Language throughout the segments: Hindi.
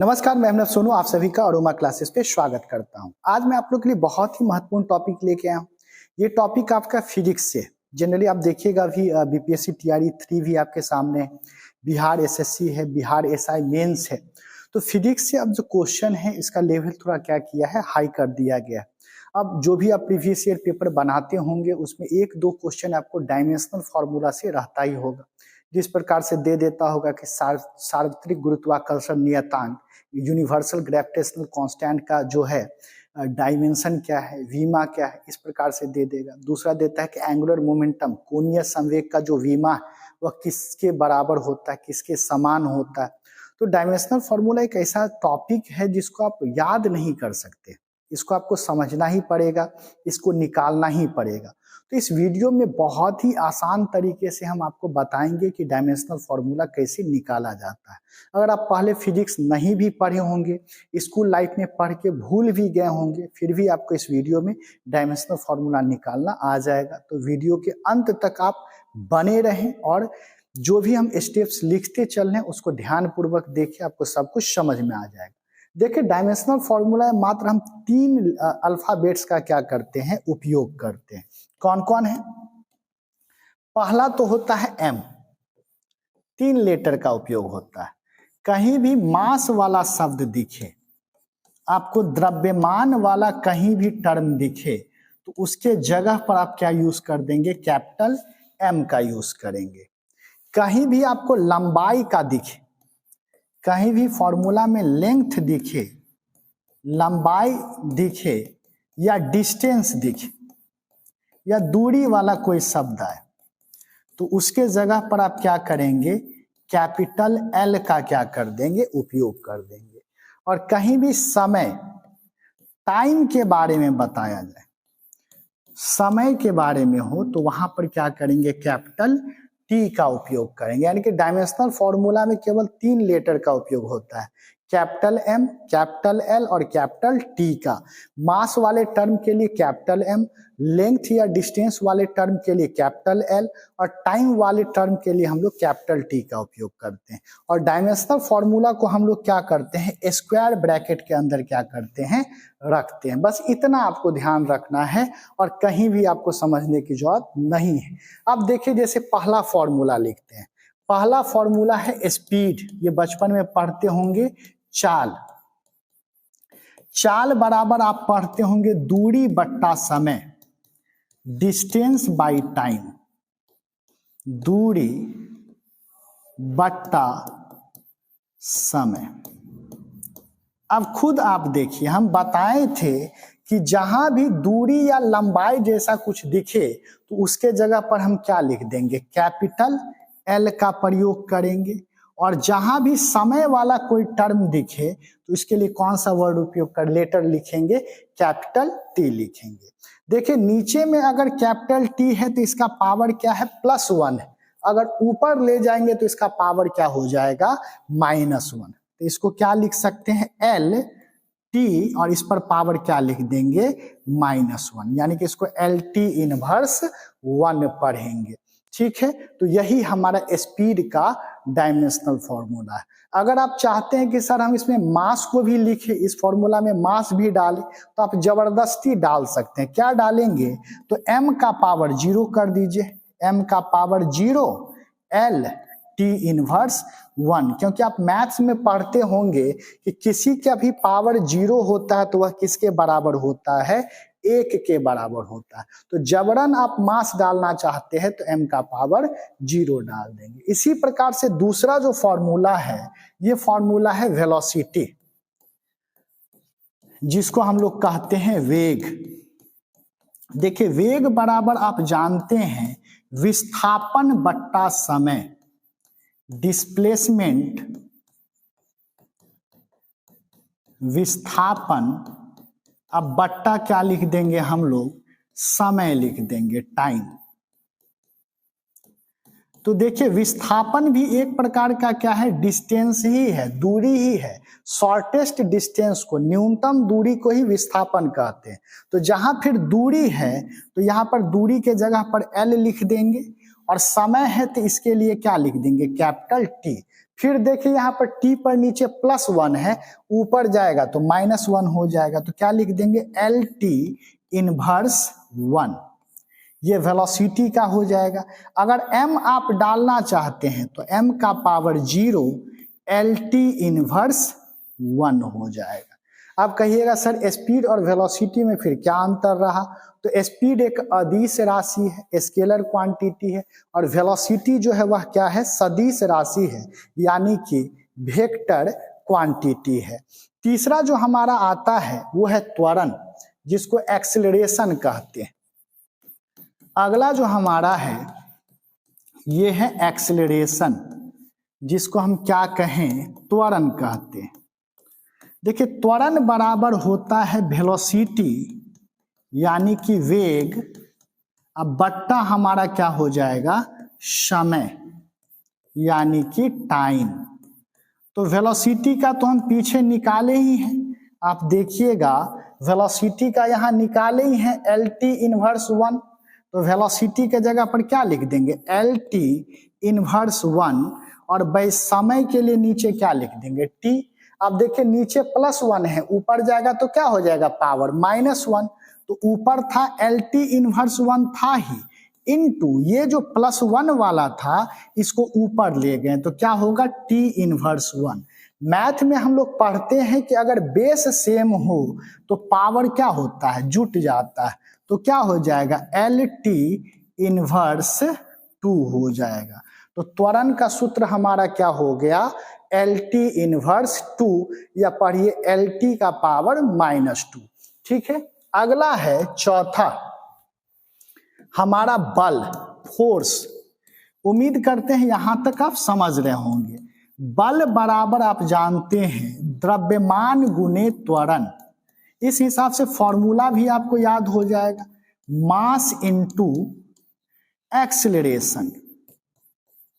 नमस्कार, मैं अभिनव सोनू आप सभी का अरोमा क्लासेस पे स्वागत करता हूं। आज मैं आप लोग के लिए बहुत ही महत्वपूर्ण टॉपिक लेके आया हूं। ये टॉपिक आपका फिजिक्स से जनरली आप देखिएगा अभी बीपीएससी टीआरई 3 भी आपके सामने है, बिहार एसएससी है, बिहार एसआई मेंस है। तो फिजिक्स से अब जो क्वेश्चन है इसका लेवल थोड़ा क्या किया है, हाई कर दिया गया है। अब जो भी आप प्रीवियस ईयर पेपर बनाते होंगे उसमें एक दो क्वेश्चन आपको डायमेंशनल फॉर्मूला से रहता ही होगा, जिस प्रकार से दे देता होगा कि सार्वत्रिक गुरुत्वाकर्षण नियतांक यूनिवर्सल ग्रेविटेशनल कांस्टेंट का जो है डायमेंशन क्या है, वीमा क्या है, इस प्रकार से दे देगा। दूसरा देता है कि एंगुलर मोमेंटम कोणीय संवेग का जो वीमा वह किसके बराबर होता है, किसके समान होता है। तो डायमेंशनल फॉर्मूला एक ऐसा टॉपिक है जिसको आप याद नहीं कर सकते, इसको आपको समझना ही पड़ेगा, इसको निकालना ही पड़ेगा। तो इस वीडियो में बहुत ही आसान तरीके से हम आपको बताएंगे कि डायमेंशनल फॉर्मूला कैसे निकाला जाता है। अगर आप पहले फिजिक्स नहीं भी पढ़े होंगे, स्कूल लाइफ में पढ़ के भूल भी गए होंगे, फिर भी आपको इस वीडियो में डायमेंशनल फॉर्मूला निकालना आ जाएगा। तो वीडियो के अंत तक आप बने रहें और जो भी हम स्टेप्स लिखते चल रहे हैं उसको ध्यानपूर्वक देखिए, आपको सब कुछ समझ में आ जाएगा। देखिए, डायमेंशनल फॉर्मूला मात्र हम 3 अल्फाबेट्स का क्या करते हैं, उपयोग करते हैं। कौन कौन है? पहला तो होता है एम, 3 लेटर का उपयोग होता है। कहीं भी मास वाला शब्द दिखे, आपको द्रव्यमान वाला कहीं भी टर्म दिखे तो उसके जगह पर आप क्या यूज कर देंगे, कैपिटल एम का यूज करेंगे। कहीं भी आपको लंबाई का दिखे, कहीं भी फॉर्मूला में लेंथ दिखे, लंबाई दिखे या डिस्टेंस दिखे या दूरी वाला कोई शब्द आए तो उसके जगह पर आप क्या करेंगे, कैपिटल एल का क्या कर देंगे, उपयोग कर देंगे। और कहीं भी समय, टाइम के बारे में बताया जाए, समय के बारे में हो तो वहां पर क्या करेंगे, कैपिटल टी का उपयोग करेंगे। यानी कि डायमेंशनल फॉर्मूला में केवल 3 लेटर का उपयोग होता है, कैपिटल एम, कैपिटल एल और कैपिटल टी का। मास वाले टर्म के लिए कैपिटल एम, लेंथ या डिस्टेंस वाले टर्म के लिए कैपिटल एल और टाइम वाले टर्म के लिए हम लोग कैपिटल टी का उपयोग करते हैं। और डायमेंशनल फॉर्मूला को हम लोग क्या करते हैं, स्क्वायर ब्रैकेट के अंदर क्या करते हैं, रखते हैं। बस इतना आपको ध्यान रखना है और कहीं भी आपको समझने की जरूरत नहीं है। अब देखिए, जैसे पहला फॉर्मूला लिखते हैं। पहला फॉर्मूला है स्पीड, ये बचपन में पढ़ते होंगे। चाल, चाल बराबर आप पढ़ते होंगे दूरी बट्टा समय, डिस्टेंस बाई टाइम, दूरी बट्टा समय। अब खुद आप देखिए, हम बताए थे कि जहां भी दूरी या लंबाई जैसा कुछ दिखे तो उसके जगह पर हम क्या लिख देंगे, कैपिटल एल का प्रयोग करेंगे। और जहां भी समय वाला कोई टर्म दिखे तो इसके लिए कौन सा वर्ड उपयोग कर, लेटर लिखेंगे, कैपिटल टी लिखेंगे। देखिए, नीचे में अगर कैपिटल टी है तो इसका पावर क्या है, +1 है। अगर ऊपर ले जाएंगे तो इसका पावर क्या हो जाएगा, -1। तो इसको क्या लिख सकते हैं, एल टी और इस पर पावर क्या लिख देंगे, -1। यानी कि इसको एल टी इनवर्स 1 पढ़ेंगे। ठीक है, तो यही हमारा स्पीड का डायमेंशनल फॉर्मूला है। अगर आप चाहते हैं कि सर हम इसमें मास को भी लिखें, इस फॉर्मूला में मास भी डालें, तो आप जबरदस्ती डाल सकते हैं। क्या डालेंगे, तो m का पावर 0 कर दीजिए, m का पावर 0, एल टी इनवर्स 1। क्योंकि आप मैथ्स में पढ़ते होंगे कि किसी का भी पावर 0 होता है तो वह किसके बराबर होता है, 1 के बराबर होता है। तो जबरन आप मास डालना चाहते हैं तो m का पावर 0 डाल देंगे। इसी प्रकार से दूसरा जो फॉर्मूला है, ये फॉर्मूला है वेलोसिटी, जिसको हम लोग कहते हैं वेग। देखिए, वेग बराबर आप जानते हैं विस्थापन बट्टा समय, डिस्प्लेसमेंट, विस्थापन, अब बट्टा क्या लिख देंगे हम लोग, समय लिख देंगे, टाइम। तो देखिए, विस्थापन भी एक प्रकार का क्या है, डिस्टेंस ही है, दूरी ही है। शॉर्टेस्ट डिस्टेंस को, न्यूनतम दूरी को ही विस्थापन कहते हैं। तो जहां फिर दूरी है तो यहाँ पर दूरी के जगह पर एल लिख देंगे और समय है तो इसके लिए क्या लिख देंगे, कैपिटल टी। फिर देखिए यहाँ पर t पर नीचे +1 है, ऊपर जाएगा तो -1 हो जाएगा, तो क्या लिख देंगे LT इनवर्स 1। ये वेलोसिटी का हो जाएगा। अगर m आप डालना चाहते हैं तो m का पावर 0 LT इनवर्स 1 हो जाएगा। अब कहिएगा सर स्पीड और वेलोसिटी में फिर क्या अंतर रहा? तो स्पीड एक अदिश राशि है, स्केलर क्वांटिटी है, और वेलोसिटी जो है वह क्या है? सदिश राशि है, यानी कि वेक्टर क्वांटिटी है। तीसरा जो हमारा आता है वो है त्वरण, जिसको एक्सेलरेशन कहते हैं। अगला जो हमारा है ये है एक्सेलरेशन, जिसको हम क्या कहें? त्वरण कहते हैं। देखिए त्वरण बराबर होता है वेलोसिटी यानी कि वेग, अब बट्टा हमारा क्या हो जाएगा? समय यानी कि टाइम। तो वेलोसिटी का तो हम पीछे निकाले ही हैं, आप देखिएगा वेलोसिटी का यहाँ निकाले ही हैं LT इनवर्स 1, तो वेलोसिटी के जगह पर क्या लिख देंगे? LT इनवर्स 1, और समय के लिए नीचे क्या लिख देंगे? T। अब देखिए नीचे +1 है, ऊपर जाएगा तो क्या हो जाएगा? पावर -1, तो ऊपर था LT इनवर्स 1 था ही, इनटू ये जो +1 वाला था इसको ऊपर ले गए तो क्या होगा? T inverse 1। मैथ में हम लोग पढ़ते हैं कि अगर बेस सेम हो तो पावर क्या होता है? जुट जाता है, तो क्या हो जाएगा? LT इनवर्स 2 हो जाएगा। तो त्वरण का सूत्र हमारा क्या हो गया? LT इनवर्स 2, या पढ़िए LT का पावर -2। ठीक है, अगला है चौथा हमारा बल, फोर्स। उम्मीद करते हैं यहां तक आप समझ रहे होंगे। बल बराबर आप जानते हैं द्रव्यमान गुने त्वरण। इस हिसाब से फॉर्मूला भी आपको याद हो जाएगा, मास इनटू एक्सेलरेशन,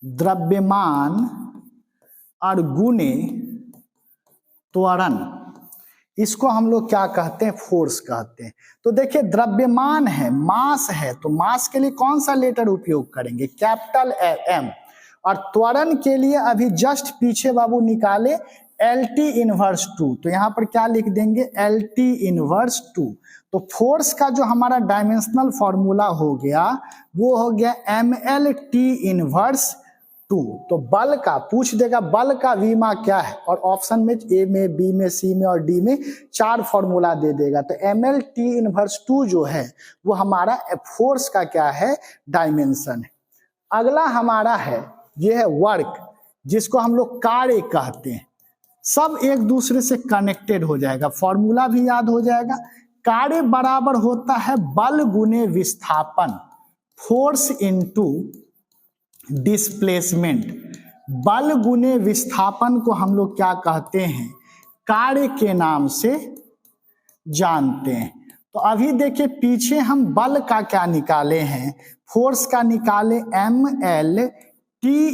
द्रव्यमान और गुने त्वरण। इसको हम लोग क्या कहते हैं? फोर्स कहते हैं। तो देखिए द्रव्यमान है, मास है, तो मास के लिए कौन सा लेटर उपयोग करेंगे? Capital M। और त्वरण के लिए अभी जस्ट पीछे बाबू निकाले LT इनवर्स 2, तो यहाँ पर क्या लिख देंगे? LT inverse 2। तो फोर्स का जो हमारा डायमेंशनल फॉर्मूला हो गया वो हो गया MLT इनवर्स 2। तो बल का पूछ देगा, बल का विमा क्या है, और ऑप्शन में A में, B में, C में और D में 4 फॉर्मूला दे देगा। तो MLT इनवर्स 2 जो है वो हमारा फोर्स का क्या है? डायमेंशन है। अगला हमारा है ये है वर्क, जिसको हम लोग कार्य कहते हैं। सब एक दूसरे से कनेक्टेड हो जाएगा, फॉर्मूला भी याद हो जाएगा। कार्य बराबर होता है बल गुने विस्थापन, फोर्स इनटू डिस्प्लेसमेंट। बल गुने विस्थापन को हम लोग क्या कहते हैं? कार्य के नाम से जानते हैं। तो अभी देखिए पीछे हम बल का क्या निकाले हैं? फोर्स का निकाले MLT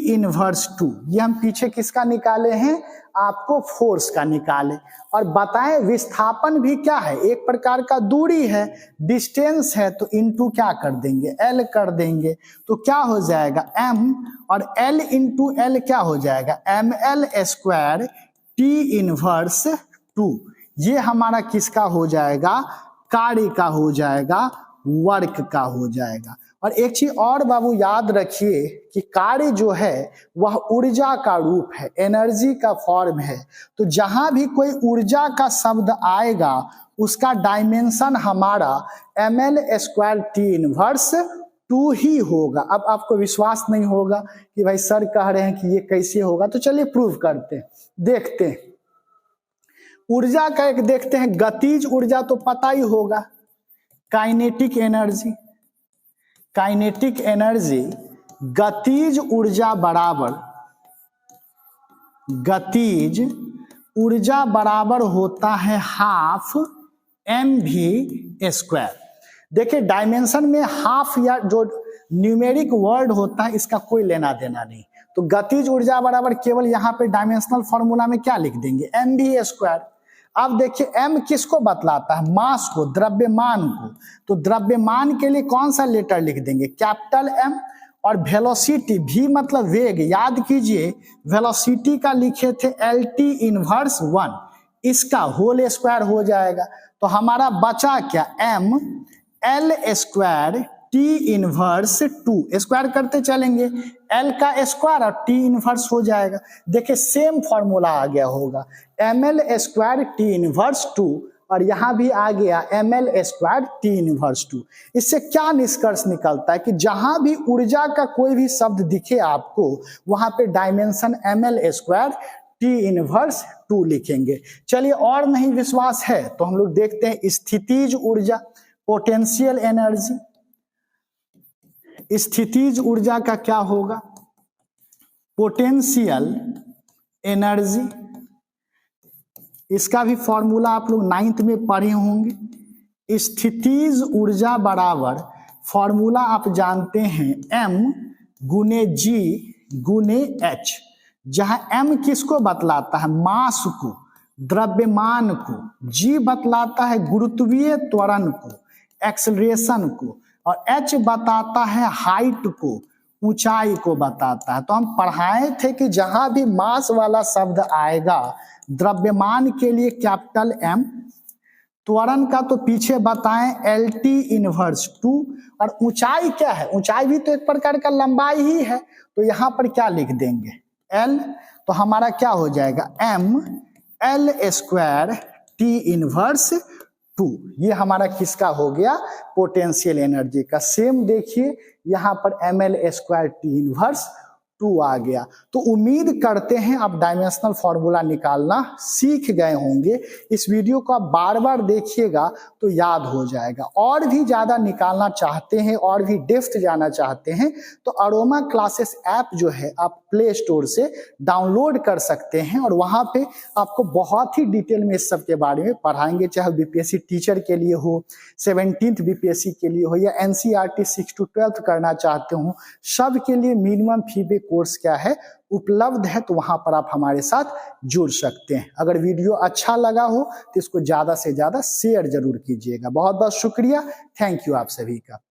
इनवर्स 2। ये हम पीछे किसका निकाले हैं? आपको फोर्स का निकाले। और बताएं विस्थापन भी क्या है? एक प्रकार का दूरी है, डिस्टेंस है, तो इनटू क्या कर देंगे? L कर देंगे। तो क्या हो जाएगा? M और L इंटू L क्या हो जाएगा? ML square T inverse 2। ये हमारा किसका हो जाएगा? कार्य का हो जाएगा, वर्क का हो जाएगा। और एक चीज और बाबू याद रखिए कि कार्य जो है वह ऊर्जा का रूप है, एनर्जी का फॉर्म है। तो जहां भी कोई ऊर्जा का शब्द आएगा उसका डायमेंशन हमारा ML स्क्वायर T इनवर्स 2 ही होगा। अब आपको विश्वास नहीं होगा कि भाई सर कह रहे हैं कि ये कैसे होगा, तो चलिए प्रूव करते हैं, देखते हैं। ऊर्जा का एक देखते हैं, गतिज ऊर्जा तो पता ही होगा, काइनेटिक एनर्जी। काइनेटिक एनर्जी गतिज ऊर्जा बराबर, गतिज ऊर्जा बराबर होता है हाफ mv स्क्वायर। देखिए डायमेंशन में हाफ या जो न्यूमेरिक वर्ड होता है इसका कोई लेना देना नहीं। तो गतिज ऊर्जा बराबर केवल यहाँ पे डायमेंशनल फॉर्मूला में क्या लिख देंगे? mv square. अब देखिए m किसको बतलाता है? मास को, द्रव्यमान को। तो द्रव्यमान के लिए कौन सा लेटर लिख देंगे? Capital M। और वेलोसिटी v मतलब वेग, याद कीजिए वेलोसिटी का लिखे थे LT इनवर्स 1, इसका होल स्क्वायर हो जाएगा। तो हमारा बचा क्या, m L square T inverse 2, square करते चलेंगे, L का स्क्वायर और T इनवर्स हो जाएगा। देखिए सेम फॉर्मूला आ गया होगा, ml स्क्वायर T इनवर्स 2 और यहां भी आ गया ml स्क्वायर T इनवर्स 2। इससे क्या निष्कर्ष निकलता है कि जहां भी ऊर्जा का कोई भी शब्द दिखे आपको, वहां पे dimension ml square T inverse 2 लिखेंगे। चलिए और नहीं विश्वास है तो हम लोग देखते हैं स्थितिज ऊर्जा, पोटेंशियल एनर्जी। स्थितिज ऊर्जा का क्या होगा, पोटेंशियल एनर्जी, इसका भी फॉर्मूला आप लोग 9th में पढ़े होंगे। स्थितिज ऊर्जा बराबर फॉर्मूला आप जानते हैं m गुने g गुने h, जहां m किसको बतलाता है, मास को, द्रव्यमान को, g बतलाता है गुरुत्वीय त्वरण को, एक्सेलरेशन को, और h बताता है हाइट को, ऊंचाई को बताता है। तो हम पढ़ाए थे कि जहां भी मास वाला शब्द आएगा द्रव्यमान के लिए कैपिटल M, त्वरण का तो पीछे बताएं LT इनवर्स 2, और ऊंचाई क्या है, ऊंचाई भी तो एक प्रकार का लंबाई ही है, तो यहां पर क्या लिख देंगे L, तो हमारा क्या हो जाएगा M L square T inverse 2। ये हमारा किसका हो गया, पोटेंशियल एनर्जी का। सेम देखिए यहां पर ml स्क्वायर T इनवर्स 2 आ गया। तो उम्मीद करते हैं आप डायमेंशनल फॉर्मूला निकालना सीख गए होंगे। इस वीडियो को आप बार बार देखिएगा तो याद हो जाएगा। और भी ज्यादा निकालना चाहते हैं और भी डेप्थ जाना चाहते हैं तो अरोमा क्लासेस ऐप जो है आप प्ले स्टोर से डाउनलोड कर सकते हैं, और वहां पे आपको बहुत ही डिटेल में इस सब के बारे में पढ़ाएंगे, चाहे बीपीएससी टीचर के लिए हो, 17th बीपीएससी के लिए हो, या एनसीईआरटी 6 to 12 करना चाहते हो, सब के लिए मिनिमम फी पे कोर्स क्या है उपलब्ध है। तो वहां पर आप हमारे साथ जुड़ सकते हैं। अगर वीडियो अच्छा लगा हो तो इसको ज्यादा से ज्यादा शेयर जरूर कीजिएगा। बहुत बहुत शुक्रिया, थैंक यू आप सभी का।